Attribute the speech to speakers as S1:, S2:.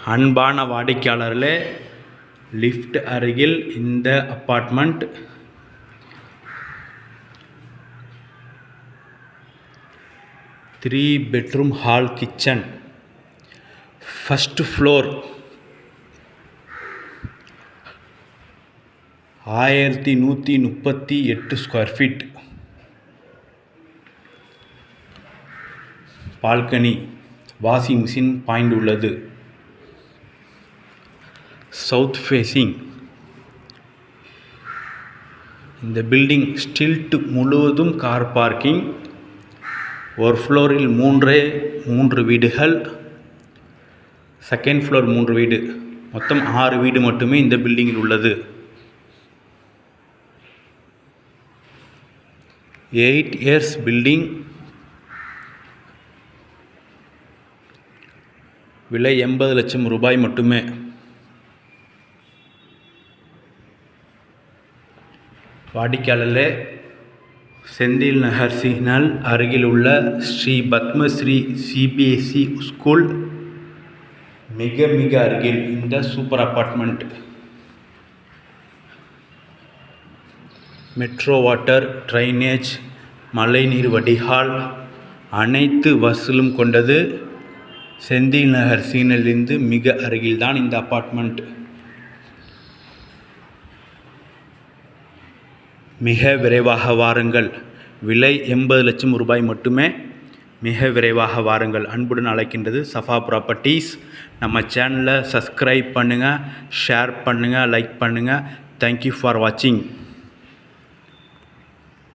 S1: அன்பான வாடிக்கையாளர்களே, லிஃப்ட் அருகில் இந்த apartment 3 bedroom hall kitchen, first floor, 1138 square feet, balcony, washing machine point உள்ளது. South facing. இந்த பில்டிங் ஸ்டில்ட் முழுவதும் கார் பார்க்கிங். ஒரு ஃப்ளோரில் 3 வீடுகள், செகண்ட் ஃப்ளோர் 3 வீடு, மொத்தம் 6 வீடு மட்டுமே இந்த பில்டிங்கில் உள்ளது. 8 years பில்டிங். விலை 80 லட்சம் ரூபாய் மட்டுமே. வாடிக்கையாளர்களே, செந்தில் நகர் சிக்னல் அருகில் உள்ள ஸ்ரீ பத்மஸ்ரீ சிபிஎஸ்இ ஸ்கூல் மிக அருகில் இந்த super apartment. Metro water, drainage, மழைநீர் வடிகால் அனைத்து வசூலும் கொண்டது. செந்தில் நகர் சிக்னலிலிருந்து மிக அருகில்தான் இந்த அப்பார்ட்மெண்ட். மிக விரைவாக வாருங்கள். விலை 80 லட்சம் ரூபாய் மட்டுமே. மிக விரைவாக வாருங்கள். அன்புடன் அழைக்கின்றது சஃபா ப்ராப்பர்ட்டிஸ். நம்ம சேனலை சப்ஸ்கிரைப் பண்ணுங்கள், ஷேர் பண்ணுங்கள், லைக் பண்ணுங்கள். தேங்க்யூ ஃபார் வாட்சிங்.